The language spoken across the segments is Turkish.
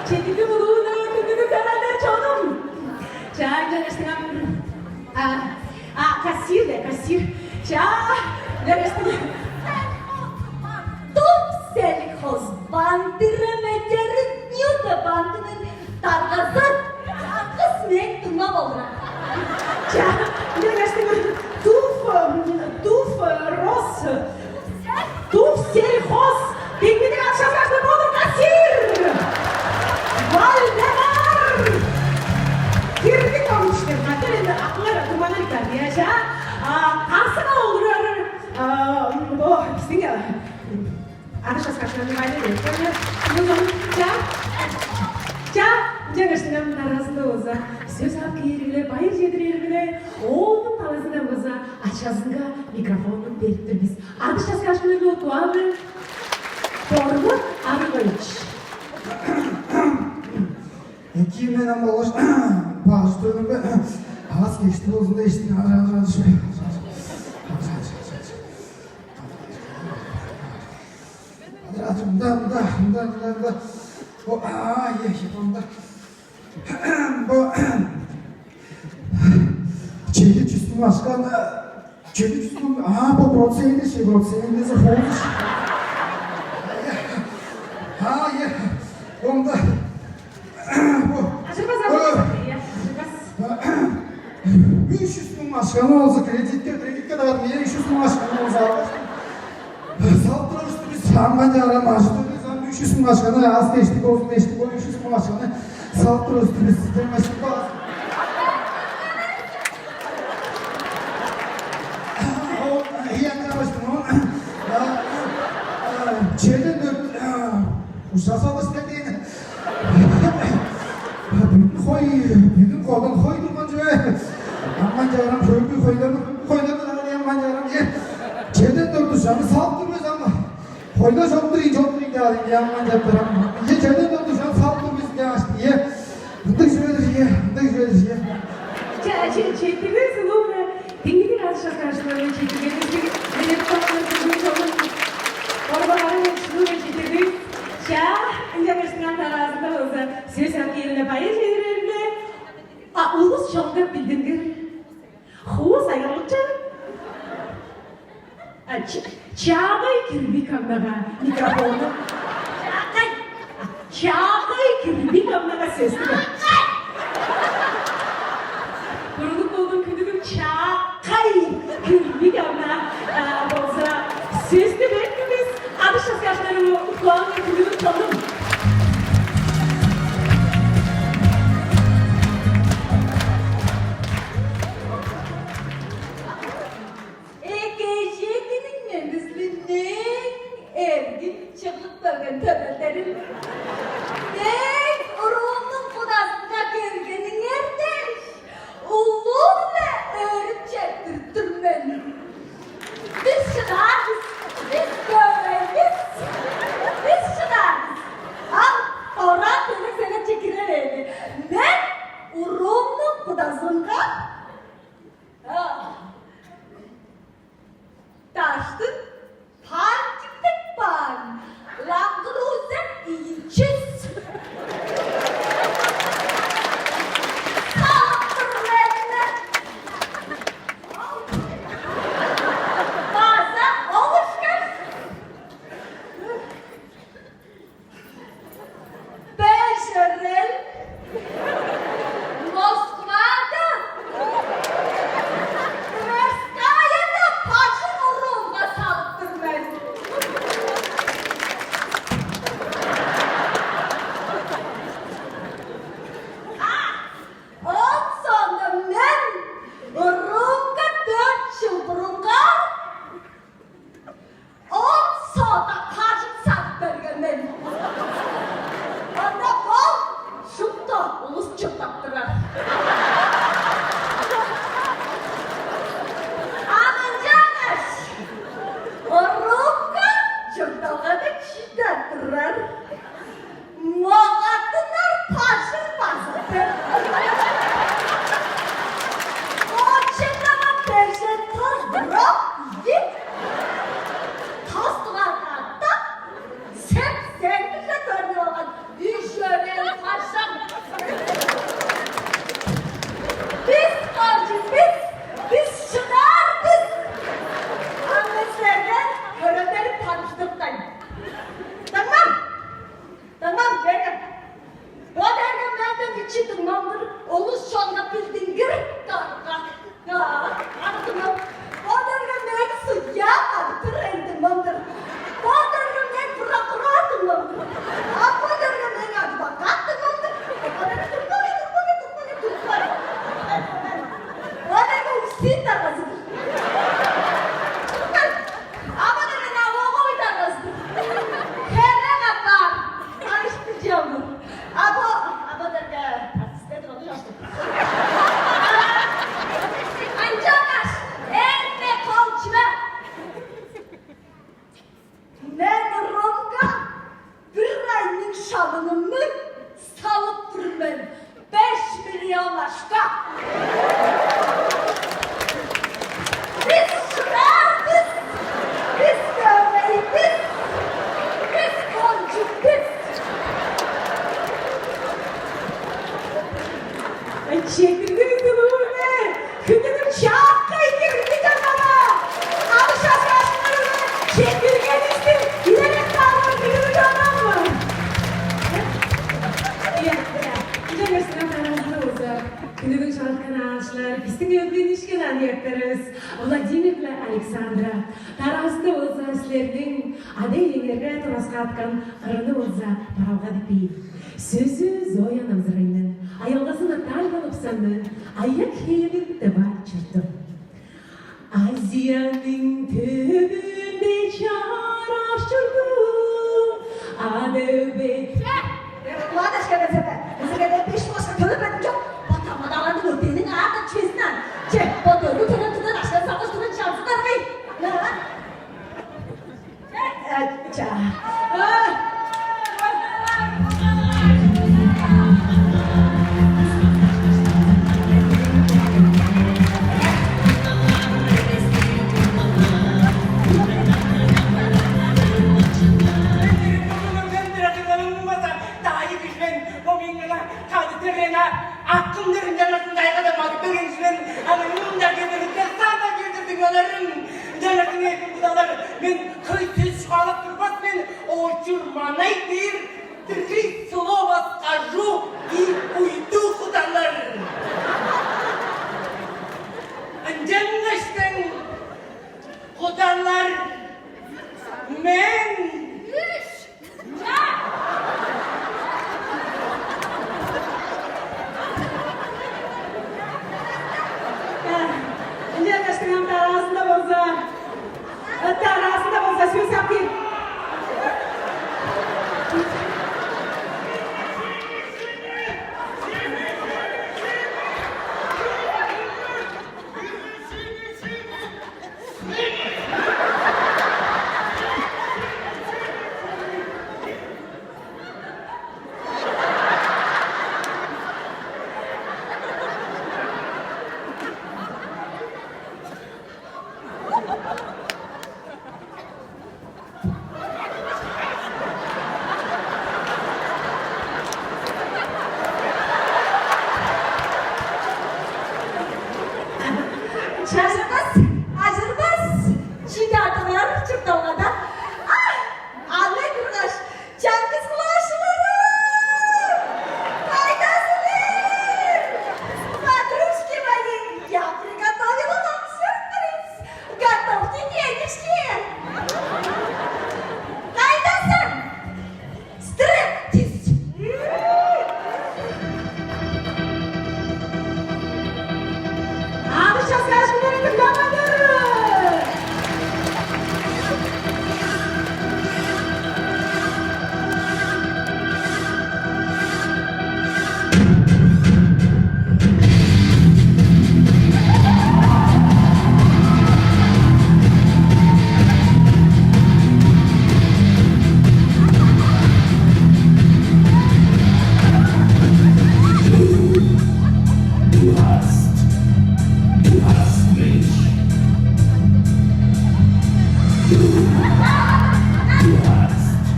Çekildi bulduğuna öldürdüğünü sevenler çoğunum. Çağırlar işte. Kasir de kasir. Çağırlar işte. Selihoz bandırı mecerit diyor da bandının targazat kısmet durma olur. Çağırlar işte. Tuf ros. Tuf selihoz. Bilmediğin akşamlarda budur kasir. Valdemar. Girdik olmuştur. Hatta akıllara durmadan geldi ya. Kasına olur. Bizim ya. Arkadaşlar kaçırmanı kaydediyor. Jangan sedang narasında olsa, söz hakkı yerine, bayır yedirine, oğlum talasında olsa, aşağısında mikrofonun veriptir biz. Arkadaşlar karşımda o tuğabı, doğru Arıkoviç. Ekimden balaş, pastörüm ve az geçti bozunda işte. Çelik üstü başkan, çelik üstü, bu protseyinde şey, protseyinde de olmuş. Ya, onda, bu, 500 bin başkanı olsa kredi kadar niye 500 bin başkanı olsa saldırı üstü biz Almanca aramajdı. 500 bin başkanı az geçtik, olsun geçtik, o 500 bin başkanı saldırı üstü biz demesi bazı. O iyi anlamıştım o. Çeyden dört, uşağı sağlısı dediğini. Bütün koydan koy durmanca. Almanca aram, köylü koylarını arayan Almanca aram diye. Çeyden dört uşağını saldırmıyoruz ama. Koyda çok durayım ya Almanca aram. Ye çeyden dört uşağını saldırmıyoruz ya açtı ye. Dık şöyledir ye. Çekilirsin oğlum ya. Dinledin arkadaşlar karşılarına çekilirsin. Benim kapılarım çoğunum. Orabaların hepsini çekildik. Jangan sedang narasında olsa, söz hakkı yerine, bayır yedirine. Ulus şalgır bildiğindir. Huğuz ayrılıkça. Çağay kirbi kamdaga mikrofonu. Çağay kirbi kamdaga sesli. Kuruluk olduğum küdüdüm çağay kirbi kamdaga olsa sesli beklimiz. Arkadaşlar karşılarımı kulağımda küdüdüm tanım. Çıkıp tövbelerim. Ruhunun kudasına gergenin yerdir. Ulluğunla öğrüp çektirttim beni. Biz şıdarız, biz böyleyiz, biz şıdarız. Oradan sana çekileverdi. Ben ruhunun kudasında taştım. Parçıktık pan. Lakruzet iyiçiz. Ben Ronka bir ayının şalınımı salıp durmam. 5 milyon başka. Biz şunardık. Biz görmeyiz. Biz koncukuz. Ay çektirdiniz de bu ne? Kıdırım şapkayı girdi canına. Alış arkadaşlarını çektirgenizdir. Giderek kalma kıdırım canım mı? Ya. Güzel gösteren tarzı olsa. Kıdırım şarkı ağaçlar. Pistin ödüğün işkeden yakarız. Vladimir ile Aleksandra. Tarazda olsa sizlerinin adaylılarına turasqa atkan ırını olsa paralga dipi. Sözü Zoya Namzıray'ın. Ayolgasını Talga Nopsan'ın ayak heyelin tıba çırttım. Asya'nın tübünde çaraştırdım. Adöbe. Ulan aşkına sefer. Mesela peş başa kılıp edince batamadan alanın öteğinin ağırdan çezinden. Batırlı tırıntıdan aşkına savaştırın şansıdan bey. Ne lan? Men köysiz çıkalıp durmaz men oçurmanay bir Türkçe слово скажу и уйду кудалар. Anjanlaştın kudallar men Önce kaçtığım tarasında olsa. Tarasında olsa söz yapayım. Hazırmaz. Şimdi artılar çıktı ona da. Anne kurdaş. Cengiz kulaşları. Kaydasılar. Matruşki benim. Yapri готовила нам сюрприз. Готовьте денежки. Kaydasın. Стриптиз. Alış arkadaşları tıklamadı.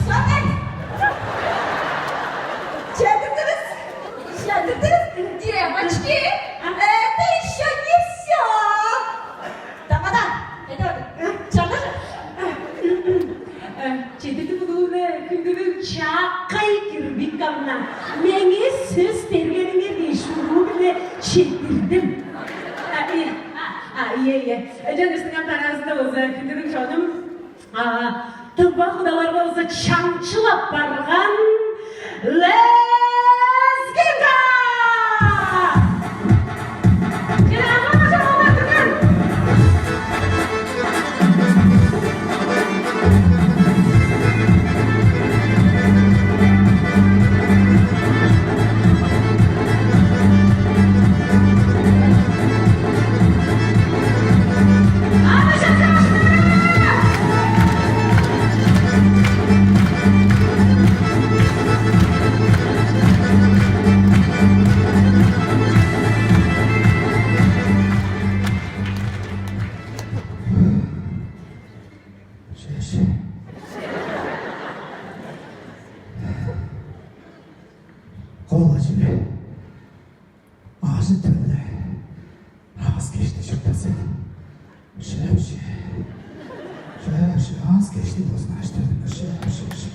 Zaten. Çevirdiniz. Çevirdiniz. Девочки, это еще не все. Tamam. Ne diyorsun? Çalır. Çetirdi bunu ve kıdırım şapkayı girdik kamına. Menge söz tergenine de şunu bile çektirdim. İyi. Önce üstüne tarasında olsa kıdırım şanım. Tıbba kudalarga olsa çamçılap bargan. Let's get it! Kenapa macam orang dengan? Apa saja? Kolacı ağzı tönle ağız geçti şırtası şöyle ağız geçti bozma açtırdım şöyle